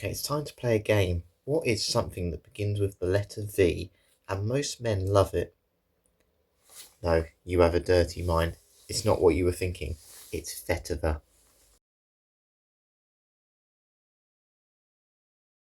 Okay, it's time to play a game. What is something that begins with the letter V and most men love it? No, you have a dirty mind. It's not what you were thinking. It's vetiver.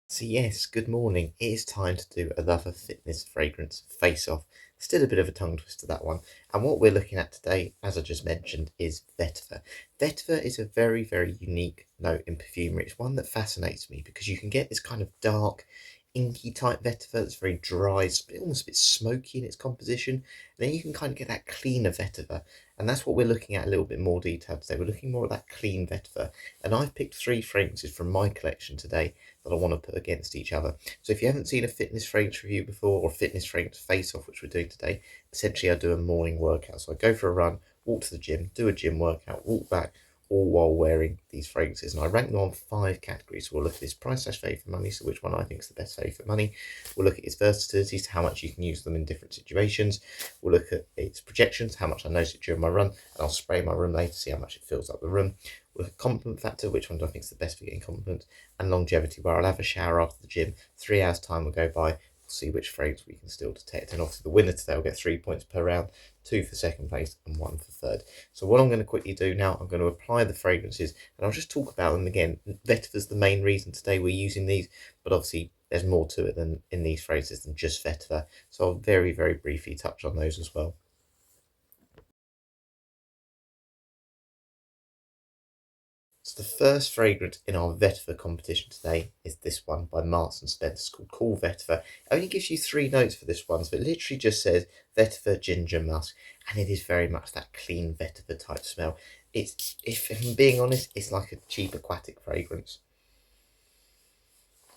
So yes, good morning. It is time to do another fitness fragrance face-off. Still a bit of a tongue twister, that one. And what we're looking at today, as I just mentioned, is vetiver. Vetiver is a very, very unique note in perfumery. It's one that fascinates me because you can get this kind of dark, inky type vetiver that's very dry, almost a bit smoky in its composition. And then you can kind of get that cleaner vetiver. And that's what we're looking at a little bit more detail today. We're looking more at that clean vetiver. And I've picked 3 fragrances from my collection today that I want to put against each other. So if you haven't seen a fitness fragrance review before, or fitness fragrance face-off, which we're doing today, essentially I do a morning workout. So I go for a run, walk to the gym, do a gym workout, walk back, all while wearing these fragrances. And I rank them on 5 categories. So we'll look at its price/value for money, so which one I think is the best value for money. We'll look at its versatility, so how much you can use them in different situations. We'll look at its projections, how much I notice it during my run, and I'll spray my room later to see how much it fills up the room. We'll look at compliment factor, which one do I think is the best for getting compliments, and longevity, where I'll have a shower after the gym, 3 hours time will go by, we'll see which fragrance we can still detect. And obviously the winner today will get 3 points per round, 2 for second place and 1 for third. So what I'm going to quickly do now, I'm going to apply the fragrances and I'll just talk about them again. Vetiver's the main reason today we're using these, but obviously there's more to it than in these fragrances than just vetiver. So I'll very, very briefly touch on those as well. So the first fragrance in our vetiver competition today is this one by Marks and Spencer. It's called Cool Vetiver. It only gives you 3 notes for this one, so it literally just says vetiver, ginger, musk, and it is very much that clean vetiver type smell. It's, if I'm being honest, it's like a cheap aquatic fragrance,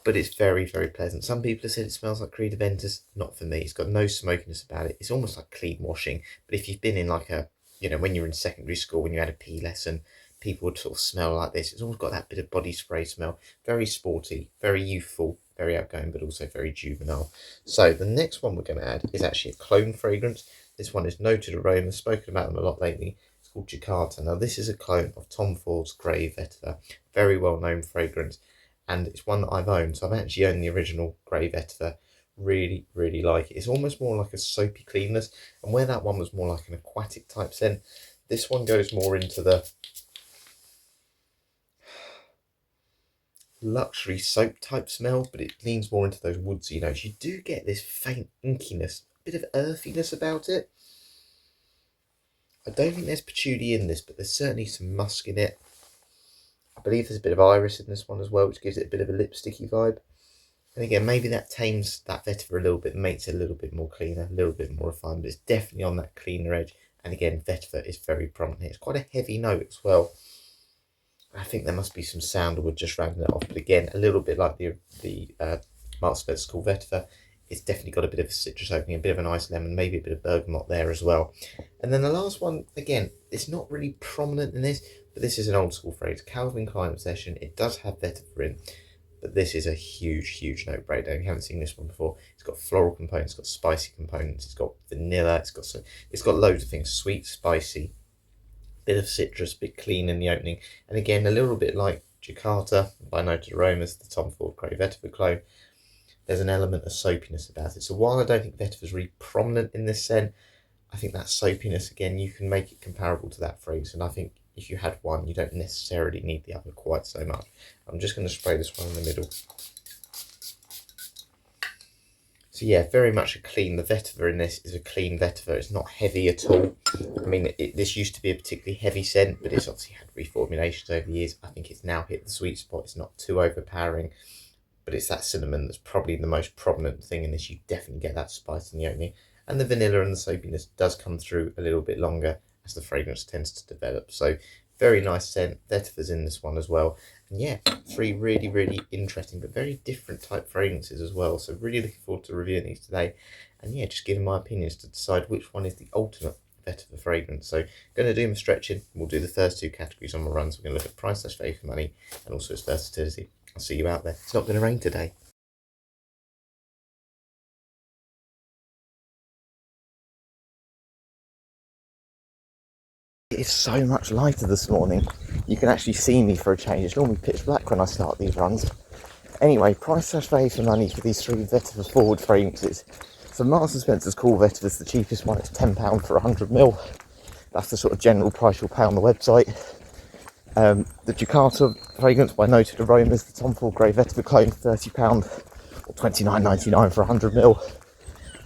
but it's very, very pleasant. Some people have said it smells like Creed Aventus. Not for me. It's got no smokiness about it. It's almost like clean washing. But if you've been in like a, when you're in secondary school, when you had a PE lesson, people would sort of smell like this. It's almost got that bit of body spray smell. Very sporty, very youthful, very outgoing, but also very juvenile. So the next one we're going to add is actually a cologne fragrance. This one is Noted Aroma. Spoken about them a lot lately. It's called Jakarta. Now this is a clone of Tom Ford's Grey Vetiver. Very well known fragrance. And it's one that I've owned. So I've actually owned the original Grey Vetiver. Really, really like it. It's almost more like a soapy cleanness. And where that one was more like an aquatic type scent, this one goes more into the luxury soap type smell, but it leans more into those woodsy notes. You do get this faint inkiness, a bit of earthiness about it. I don't think there's patchouli in this, but there's certainly some musk in it. I believe there's a bit of iris in this one as well, which gives it a bit of a lipsticky vibe. And again, maybe that tames that vetiver a little bit, makes it a little bit more cleaner, a little bit more refined, but it's definitely on that cleaner edge. And again, vetiver is very prominent. It's quite a heavy note as well. I think there must be some sandalwood just rounding it off, but again, a little bit like the Marks Spencer called vetiver. It's definitely got a bit of a citrus opening, a bit of an ice lemon, maybe a bit of bergamot there as well. And then the last one, again, it's not really prominent in this, but this is an old school phrase, Calvin Klein Obsession. It does have vetiver in, but this is a huge, huge note breakdown. You haven't seen this one before. It's got floral components, it's got spicy components, it's got vanilla, it's got loads of things, sweet, spicy, bit of citrus, bit clean in the opening, and again a little bit like Jakarta by Noted Aromas, the Tom Ford Grey Vetiver clone. There's an element of soapiness about it. So while I don't think vetiver's really prominent in this scent, I think that soapiness, again, you can make it comparable to that fragrance. And I think if you had one, you don't necessarily need the other quite so much. I'm just going to spray this one in the middle. So yeah, very much a clean. The vetiver in this is a clean vetiver. It's not heavy at all. I mean, this used to be a particularly heavy scent, but it's obviously had reformulations over the years. I think it's now hit the sweet spot. It's not too overpowering, but it's that cinnamon that's probably the most prominent thing in this. You definitely get that spice in the opening. And the vanilla and the soapiness does come through a little bit longer as the fragrance tends to develop. So very nice scent. Vetiver's in this one as well. And yeah, 3 really, really interesting but very different type fragrances as well. So really looking forward to reviewing these today. And yeah, just giving my opinions to decide which one is the ultimate vetiver fragrance. So going to do my stretching. We'll do the first 2 categories on my runs. We're going to look at price/value for money and also its versatility. I'll see you out there. It's not going to rain today. It's so much lighter this morning. You can actually see me for a change. It's normally pitch black when I start these runs. Anyway, price slash value for money for these three Vetiver forward fragrances. So Marks& Spencer's Cool Vetiver's the cheapest one. It's £10 for 100ml. That's the sort of general price you'll pay on the website. The Jakarta fragrance by Noted Aromas, the Tom Ford Grey Vetiver clone, £30 or £29.99 for 100ml.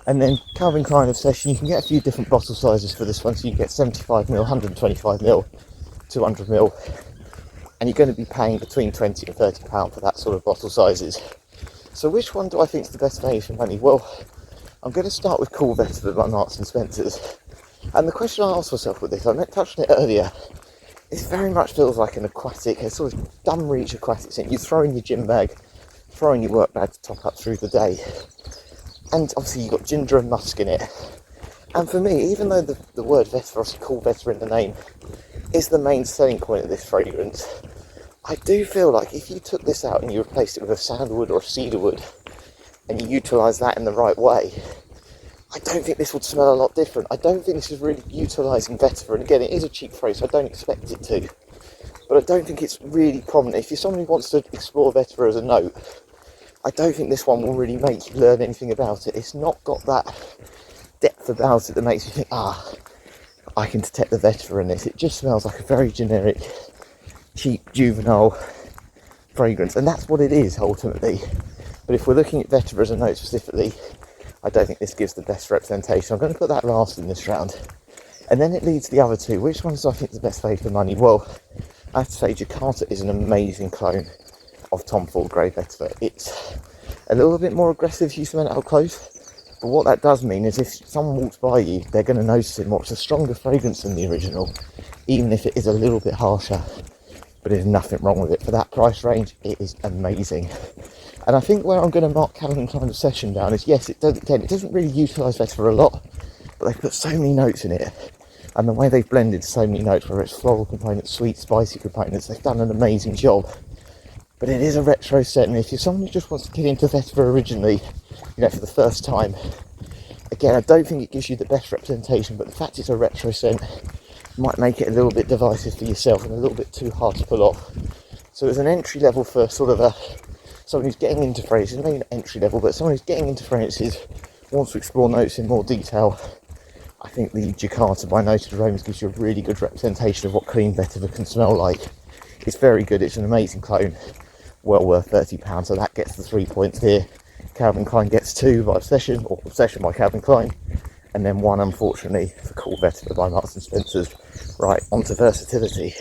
And then Calvin Klein Obsession, you can get a few different bottle sizes for this one. So you can get 75ml, 125ml, 200ml. And you're going to be paying between £20 and £30 for that sort of bottle sizes. So which one do I think is the best value for money? Well, I'm going to start with Cool Vetiver by Marks& Spencer's. And the question I asked myself with this, I touched on it earlier, it very much feels like an aquatic, a sort of dumb reach aquatic scent. You throw in your gym bag, throw in your work bag to top up through the day. And obviously you've got ginger and musk in it. And for me, even though the word Vetiver, obviously Cool Vetiver in the name, is the main selling point of this fragrance, I do feel like if you took this out and you replaced it with a sandalwood or a cedarwood, and you utilise that in the right way, I don't think this would smell a lot different. I don't think this is really utilising Vetiver, and again, it is a cheap phrase, so I don't expect it to. But I don't think it's really prominent. If you're someone who wants to explore Vetiver as a note, I don't think this one will really make you learn anything about it. It's not got that depth about it that makes you think, I can detect the Vetiver in this. It just smells like a very generic, cheap, juvenile fragrance, and that's what it is ultimately. But if we're looking at Vetiver as a note specifically, I don't think this gives the best representation. I'm going to put that last in this round. And then it leads the other two. Which ones do I think is the best value for money? Well, I have to say Jakarta is an amazing clone of Tom Ford Grey Vetiver. It's a little bit more aggressive if you smell it up close. But what that does mean is if someone walks by you, they're going to notice it more. It's a stronger fragrance than the original, even if it is a little bit harsher. But there's nothing wrong with it. For that price range, it is amazing. And I think where I'm going to mark Calvin Klein Obsession down is, yes, it doesn't really utilise Vetiver a lot, but they've put so many notes in it. And the way they've blended so many notes, whether it's floral components, sweet, spicy components, they've done an amazing job. But it is a retro scent, and if you're someone who just wants to get into Vetiver originally, for the first time, again, I don't think it gives you the best representation, but the fact it's a retro scent might make it a little bit divisive for yourself and a little bit too hard to pull off. So as an entry level for sort of someone who's getting into fragrances, maybe not entry level, but someone who's getting into fragrances, wants to explore notes in more detail, I think the Jakarta by Noted Aromas gives you a really good representation of what clean Vetiver can smell like. It's very good, it's an amazing clone, well worth £30, so that gets the 3 points here. Calvin Klein gets 2 by Obsession, or Obsession by Calvin Klein, and then 1, unfortunately, for Cool Vetiver by Marks& Spencer's. Right, on to versatility.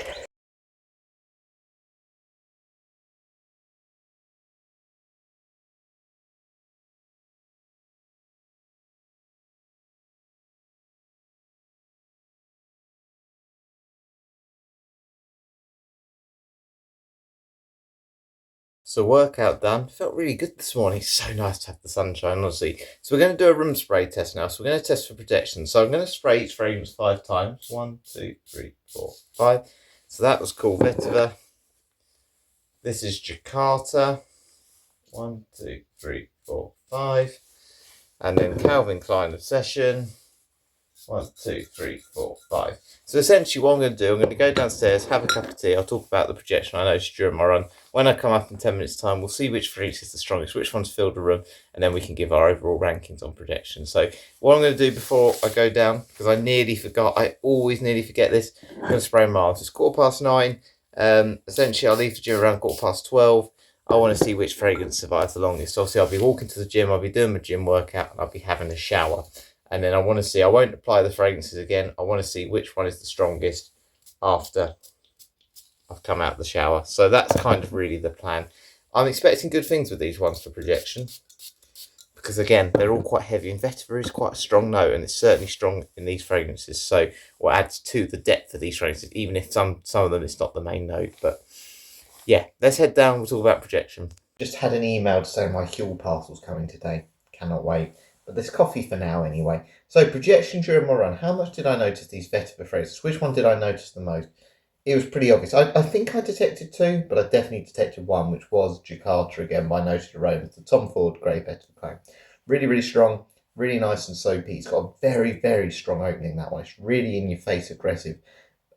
So workout done. Felt really good this morning. So nice to have the sunshine, honestly. So we're going to do a room spray test now. So we're going to test for protection. So I'm going to spray each fragrance 5 times. 1, 2, 3, 4, 5. So that was Cool Vetiver. This is Jakarta. 1, 2, 3, 4, 5. And then Calvin Klein Obsession. 1, 2, 3, 4, 5. So essentially what I'm going to do, I'm going to go downstairs, have a cup of tea. I'll talk about the projection I noticed during my run. When I come up in 10 minutes time, we'll see which fragrance is the strongest, which one's filled the room, and then we can give our overall rankings on projection. So what I'm going to do before I go down, because I nearly forgot, I always nearly forget this, I'm going to spray miles. It's 9:15. Essentially I'll leave the gym around 12:15. I want to see which fragrance survives the longest. Obviously I'll be walking to the gym, I'll be doing my gym workout, and I'll be having a shower. And then I want to see, I won't apply the fragrances again. I want to see which one is the strongest after I've come out of the shower. So that's kind of really the plan. I'm expecting good things with these ones for projection. Because again, they're all quite heavy. And Vetiver is quite a strong note. And it's certainly strong in these fragrances. So what adds to the depth of these fragrances. Even if some of them, it's not the main note. But yeah, let's head down. We'll talk about projection. Just had an email to say my Huel parcel's coming today. Cannot wait. But there's coffee for now anyway. So projection during my run. How much did I notice these Vetiver phrases? Which one did I notice the most? It was pretty obvious. I think I detected 2, but I definitely detected 1, which was Jakarta again by Noted Aromas, the Tom Ford Grey Vetiver clone. Really, really strong, really nice and soapy. It's got a very, very strong opening, that one. It's really in your face aggressive.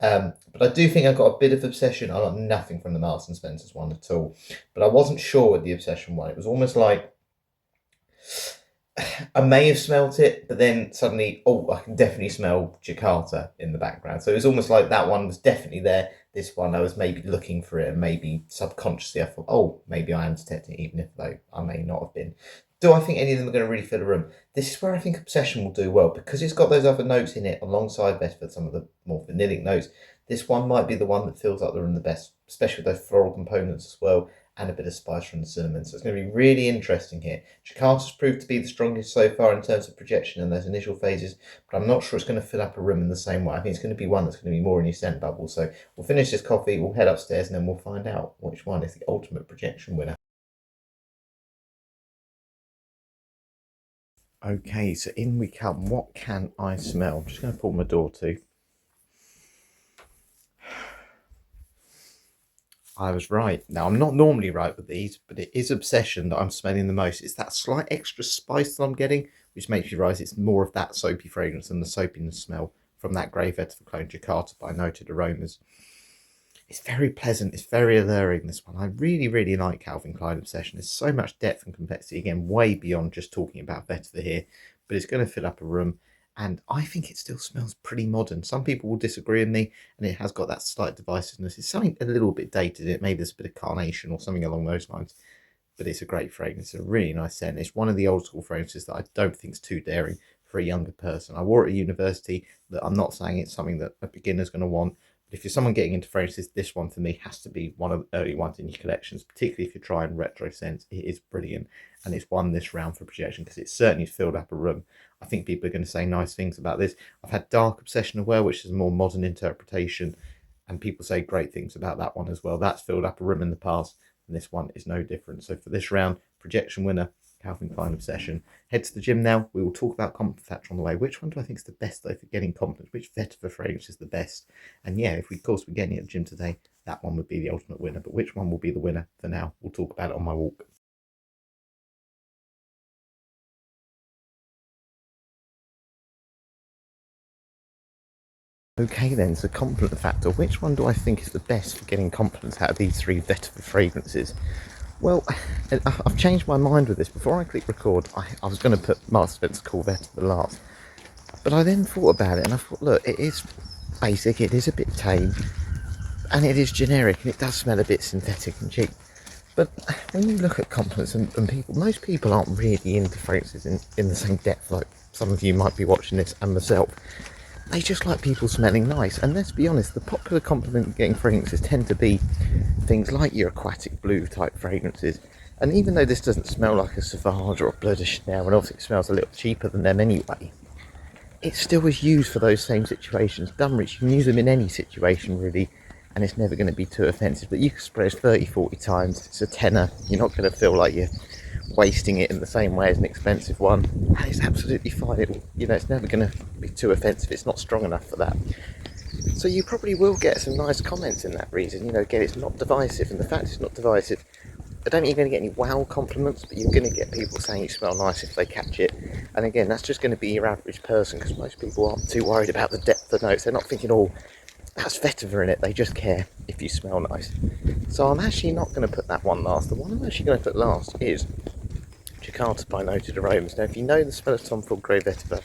But I do think I got a bit of obsession. I got nothing from the Marks and Spencer's one at all. But I wasn't sure with the obsession one. It was almost like I may have smelt it, but then suddenly, oh, I can definitely smell Jakarta in the background. So it was almost like that one was definitely there. This one, I was maybe looking for it, and maybe subconsciously I thought, oh, maybe I am detecting it, even if though I may not have been. Do I think any of them are going to really fill a room? This is where I think Obsession will do well because it's got those other notes in it alongside Vetiver, some of the more vanillic notes. This one might be the one that fills up the room the best, especially with those floral components as well and a bit of spice from the cinnamon. So it's going to be really interesting here. Jakarta's proved to be the strongest so far in terms of projection in those initial phases, but I'm not sure it's going to fill up a room in the same way. I think it's going to be one that's going to be more in your scent bubble. So we'll finish this coffee, we'll head upstairs, and then we'll find out which one is the ultimate projection winner. Okay, so in we come. What can I smell? I'm just going to pull my door to. I was right. Now, I'm not normally right with these, but it is Obsession that I'm smelling the most. It's that slight extra spice that I'm getting, which makes me realise it's more of that soapy fragrance than the soapiness smell from that grey Vetiver clone Jakarta by Noted Aromas. It's very pleasant. It's very alluring, this one. I really, really like Calvin Klein Obsession. There's so much depth and complexity, again, way beyond just talking about Vetiver here, but it's going to fill up a room. And I think it still smells pretty modern. Some people will disagree with me, and it has got that slight divisiveness. It's something a little bit dated in it. Maybe there's a bit of carnation or something along those lines. But it's a great fragrance. It's a really nice scent. It's one of the old school fragrances that I don't think is too daring for a younger person. I wore it at university. That I'm not saying it's something that a beginner's going to want. But if you're someone getting into fragrances, this one for me has to be one of the early ones in your collections, particularly if you're trying retro scents. It is brilliant. And it's won this round for projection because it's certainly filled up a room. I think people are going to say nice things about this. I've had Dark Obsession Aware, which is a more modern interpretation, and people say great things about that one as well. That's filled up a room in the past, and this one is no different. So for this round, projection winner, Calvin Klein Obsession. Head to the gym now. We will talk about compliment factor on the way. Which one do I think is the best though for getting compliments? Which Vetiver fragrance is the best? And yeah, if we, of course, we're getting at the gym today, that one would be the ultimate winner. But which one will be the winner for now? We'll talk about it on my walk. Okay then, so compliment factor. Which one do I think is the best for getting compliments out of these three Vetiver fragrances? Well, I've changed my mind with this. Before I click record, I was going to put Marks and Spencer Cool Vetiver last. But I then thought about it and I thought, look, it is basic, it is a bit tame, and it is generic, and it does smell a bit synthetic and cheap. But when you look at compliments and people, most people aren't really into fragrances in the same depth like some of you might be watching this and myself. They just like people smelling nice. And let's be honest, the popular compliment getting fragrances tend to be things like your aquatic blue type fragrances. And even though this doesn't smell like a Sauvage or a Bleu de Chanel, and obviously it smells a little cheaper than them anyway, it still is used for those same situations. Dunrich, you can use them in any situation really, and it's never going to be too offensive. But you can spray it 30, 40 times, it's a tenner, you're not going to feel like you're wasting it in the same way as an expensive one, and it's absolutely fine. It's never going to be too offensive. It's not strong enough for that. So you probably will get some nice comments in that reason. Again, it's not divisive, and the fact it's not divisive, I don't think you're going to get any wow compliments, but you're going to get people saying you smell nice if they catch it. And again, that's just going to be your average person, because most people aren't too worried about the depth of notes. They're not thinking, oh, that's Vetiver in it. They just care if you smell nice. So I'm actually not going to put that one last. The one I'm actually going to put last is Jakarta by Noted Aromas. Now, if you know the smell of Tom Ford Grey Vetiver,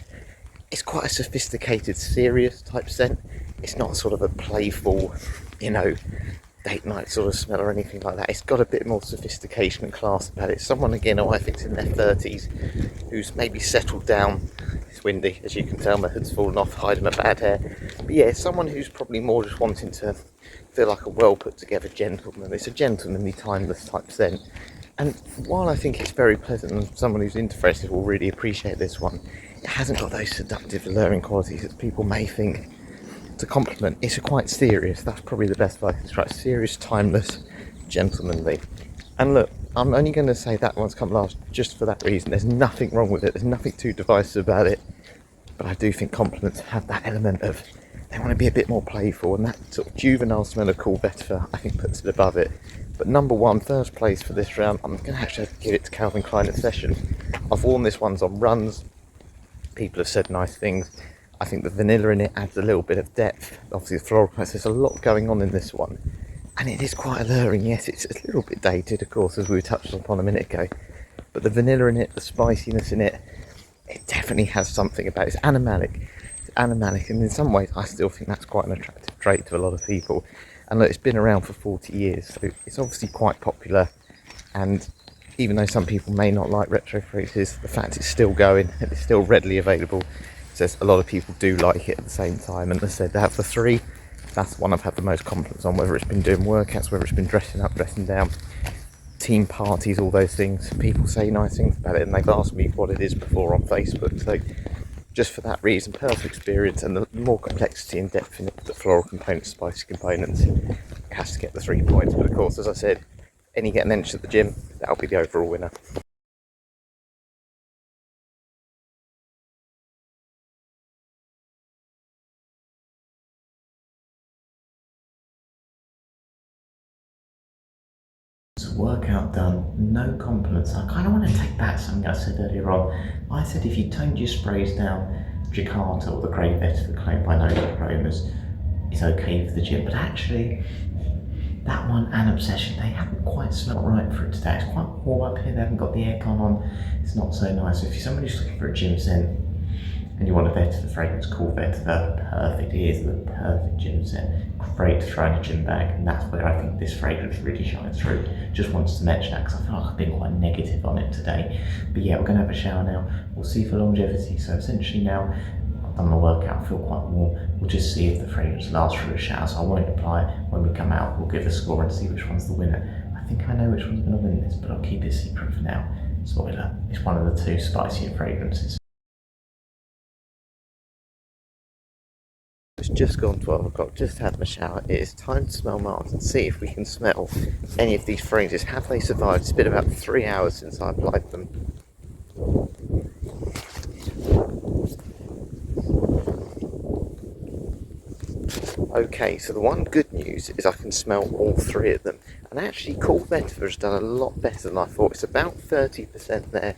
it's quite a sophisticated, serious type scent. It's not sort of a playful, date night sort of smell or anything like that. It's got a bit more sophistication and class about it. Someone, again, who I think's in their 30s, who's maybe settled down. It's windy, as you can tell, my hood's fallen off, hiding my bad hair. But yeah, someone who's probably more just wanting to feel like a well put together gentleman. It's a gentlemanly, timeless type scent. And while I think it's very pleasant, and someone who's into fragrances will really appreciate this one, it hasn't got those seductive, alluring qualities that people may think to compliment. It's quite serious. That's probably the best way I can describe it. Serious, timeless, gentlemanly. And look, I'm only going to say that one's come last just for that reason. There's nothing wrong with it. There's nothing too divisive about it. But I do think compliments have that element of, they want to be a bit more playful, and that sort of juvenile smell of Cool Vetiver, I think, puts it above it. But number one, first place for this round, I'm going to actually have to give it to Calvin Klein Obsession. I've worn this one's on runs. People have said nice things. I think the vanilla in it adds a little bit of depth. Obviously, the floral notes, there's a lot going on in this one. And it is quite alluring. Yes, it's a little bit dated, of course, as we touched upon a minute ago. But the vanilla in it, the spiciness in it, it definitely has something about it. It's animalic. It's animalic, and in some ways, I still think that's quite an attractive trait to a lot of people. And look, it's been around for 40 years, so it's obviously quite popular. And even though some people may not like retro fragrances, the fact it's still going and it's still readily available says a lot of people do like it at the same time. And as I said, they have the three. That's the one I've had the most confidence on, whether it's been doing workouts, whether it's been dressing up, dressing down, team parties, all those things. People say nice things about it, and they've asked me what it is before on Facebook. So just for that reason, personal experience and the more complexity and depth in it, the floral components, spicy components, it has to get the 3 points. But of course, as I said, any getting an inch at the gym, that'll be the overall winner. Workout done, no compliments. I kind of want to take back something I said earlier on. I said if you toned your sprays down, Jakarta or the Grey Vetiver claimed by no aromas is okay for the gym, but actually that one and Obsession, they haven't quite smelt right for it today. It's quite warm up here, they haven't got the aircon on, it's not so nice. So if you're somebody who's looking for a gym scent and you want a Vetiver fragrance, cool Vetiver, perfect. It is the perfect gym scent. Great to throw in a gym bag, and that's where I think this fragrance really shines through. Just wanted to mention that because I feel like I've been quite negative on it today. But yeah, we're going to have a shower now. We'll see for longevity. So essentially now, I've done my workout, I feel quite warm. We'll just see if the fragrance lasts through a shower. So I won't apply it. When we come out, we'll give a score and see which one's the winner. I think I know which one's going to win this, but I'll keep it secret for now. Spoiler, it's one of the two spicier fragrances. It's just gone 12 o'clock, just had my shower. It is time to smell Mars and see if we can smell any of these fragrances. Have they survived? It's been about 3 hours since I applied them. Okay, so the one good news is I can smell all three of them. And actually, Cool Vetiver has done a lot better than I thought. It's about 30% there.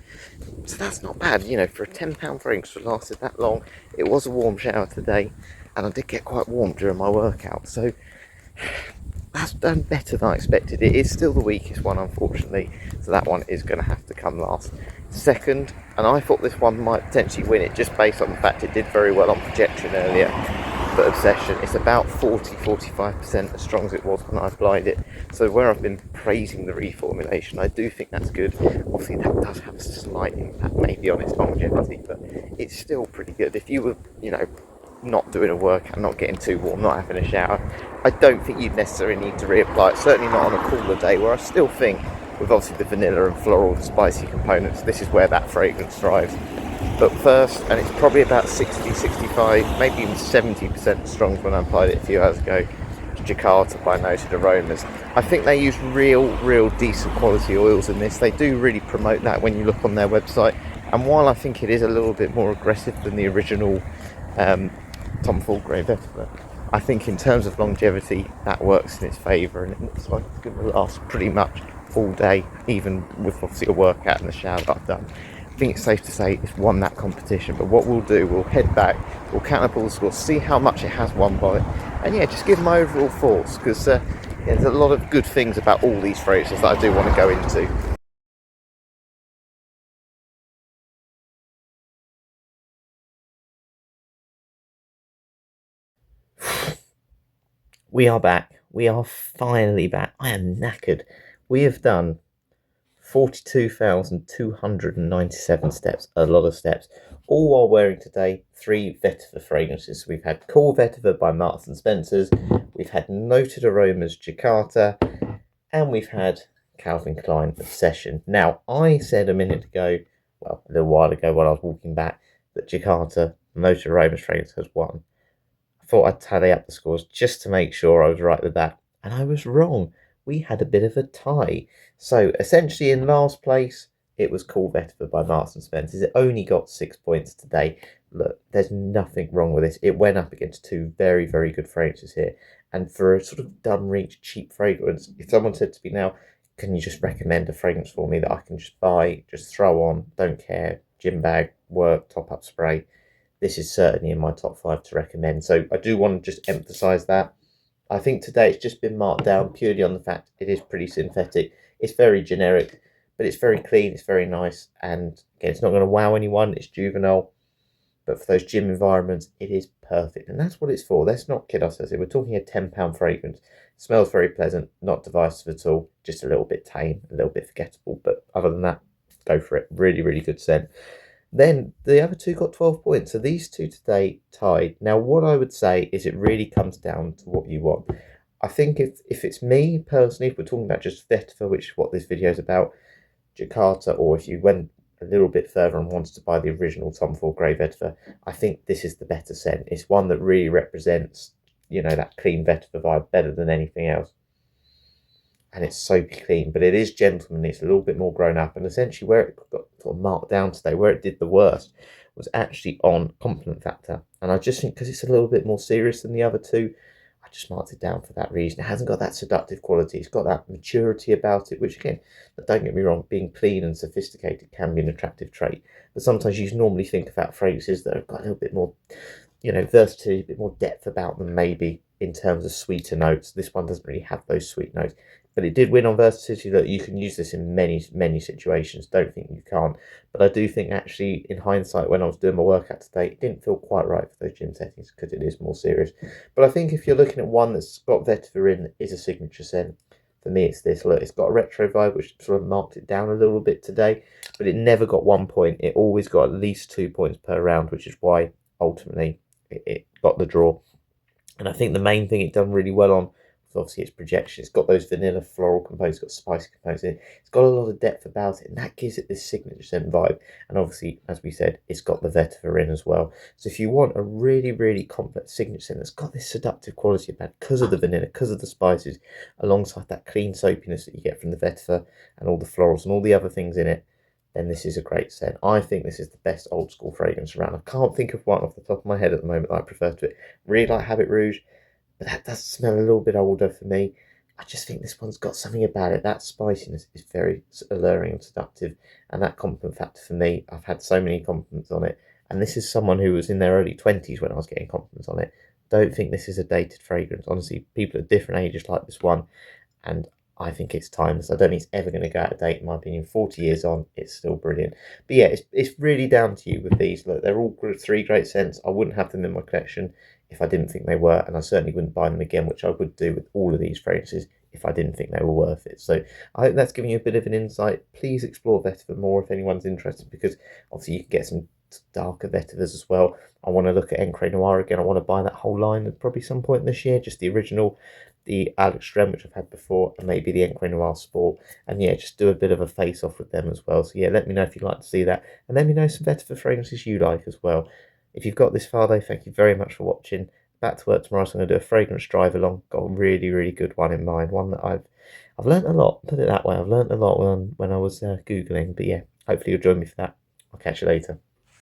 So that's not bad, you know, for a £10 fragrance that lasted that long. It was a warm shower today, and I did get quite warm during my workout. So that's done better than I expected. It is still the weakest one, unfortunately, so that one is going to have to come last. Second, and I thought this one might potentially win it just based on the fact it did very well on projection earlier, but Obsession, it's about 40-45% as strong as it was when I applied it. So where I've been praising the reformulation, I do think that's good. Obviously that does have a slight impact maybe on its longevity, but it's still pretty good. If you were, you know, not doing a workout, not getting too warm, not having a shower, I don't think you'd necessarily need to reapply it, certainly not on a cooler day, where I still think with obviously the vanilla and floral and spicy components, this is where that fragrance thrives. But first, and it's probably about 60, 65, maybe even 70% stronger when I applied it a few hours ago, Jakarta by Noted Aromas. I think they use real decent quality oils in this. They do really promote that when you look on their website. And while I think it is a little bit more aggressive than the original Tom Ford Grey Vetiver, I think in terms of longevity, that works in its favour, and it looks like it's going to last pretty much all day, even with obviously a workout and the shower that I've done. I think it's safe to say it's won that competition. But what we'll do, we'll head back, we'll count up all the scores, see how much it has won by, and yeah, just give them overall thoughts, because there's a lot of good things about all these fragrances that I do want to go into. We are back. We are finally back. I am knackered. We have done 42,297 steps, a lot of steps, all while wearing today 3 Vetiver fragrances. We've had Cool Vetiver by Marks and Spencer's, we've had Noted Aromas Jakarta, and we've had Calvin Klein Obsession. Now, I said a minute ago, well, a little while ago while I was walking back, that Jakarta Noted Aromas fragrance has won. I thought I'd tally up the scores just to make sure I was right with that, and I was wrong. We had a bit of a tie. So essentially in last place, it was Cool Vetiver by Marks and Spencer's. It only got 6 points today. Look, there's nothing wrong with this. It went up against two very good fragrances here. And for a sort of dumb reach, cheap fragrance, if someone said to me now, can you just recommend a fragrance for me that I can just buy, just throw on, don't care, gym bag, work, top up spray, this is certainly in my top 5 to recommend. So I do want to just emphasize that. I think today it's just been marked down purely on the fact it is pretty synthetic. It's very generic, but it's very clean, it's very nice, and again, it's not going to wow anyone. It's juvenile, but for those gym environments, it is perfect, and that's what it's for. Let's not kid ourselves. We're talking a £10 fragrance. It smells very pleasant, not divisive at all, just a little bit tame, a little bit forgettable, but other than that, go for it. Really, really good scent. Then the other two got 12 points. So these two today tied. Now, what I would say is it really comes down to what you want. I think if it's me personally, if we're talking about just Vetiver, which is what this video is about, Jakarta, or if you went a little bit further and wanted to buy the original Tom Ford Grey Vetiver, I think this is the better scent. It's one that really represents, that clean Vetiver vibe better than anything else. And it's soapy clean, but it is gentlemanly. It's a little bit more grown up, and essentially where it got sort of marked down today, where it did the worst, was actually on compliment factor. And I just think because it's a little bit more serious than the other two, I just marked it down for that reason. It hasn't got that seductive quality. It's got that maturity about it, which again, don't get me wrong, being clean and sophisticated can be an attractive trait. But sometimes you normally think about fragrances that have got a little bit more, versatility, a bit more depth about them, maybe in terms of sweeter notes. This one doesn't really have those sweet notes, but it did win on versatility. That you can use this in many situations. Don't think you can't, but I do think actually in hindsight, when I was doing my workout today, it didn't feel quite right for those gym settings because it is more serious. But I think if you're looking at one that's got Vetiver in, is a signature scent. For me, it's this. Look, it's got a retro vibe, which sort of marked it down a little bit today, but it never got 1 point. It always got at least 2 points per round, which is why ultimately it got the draw. And I think the main thing it done really well on was obviously its projection. It's got those vanilla floral components, it's got spicy components in it. It's got a lot of depth about it, and that gives it this signature scent vibe. And obviously, as we said, it's got the Vetiver in as well. So if you want a really, really complex signature scent that's got this seductive quality about it because of the vanilla, because of the spices, alongside that clean soapiness that you get from the Vetiver and all the florals and all the other things in it, then this is a great scent. I think this is the best old school fragrance around. I can't think of one off the top of my head at the moment that I prefer to it. Really like Habit Rouge, but that does smell a little bit older for me. I just think this one's got something about it. That spiciness is very alluring and seductive, and that compliment factor for me, I've had so many compliments on it, and this is someone who was in their early 20s when I was getting compliments on it. Don't think this is a dated fragrance. Honestly, people at different ages like this one, and I think it's timeless. I don't think it's ever going to go out of date, in my opinion. 40 years on, it's still brilliant. But yeah, it's really down to you with these. Look, they're all three great scents. I wouldn't have them in my collection if I didn't think they were, and I certainly wouldn't buy them again, which I would do with all of these fragrances if I didn't think they were worth it. So I hope that's giving you a bit of an insight. Please explore Vetiver more if anyone's interested, because obviously you can get some darker Vetivers as well. I want to look at Encre Noir again. I want to buy that whole line at probably some point this year, just the original, the Alex Strem, which I've had before, and maybe the Encre Noir Sport. And yeah, just do a bit of a face off with them as well. So yeah, let me know if you'd like to see that, and let me know some Vetiver fragrances you like as well. If you've got this far though, thank you very much for watching. Back to work tomorrow, so I'm going to do a fragrance drive along. Got a really, really good one in mind. One that I've learnt a lot, put it that way. I've learnt a lot when I was Googling. But yeah, hopefully you'll join me for that. I'll catch you later.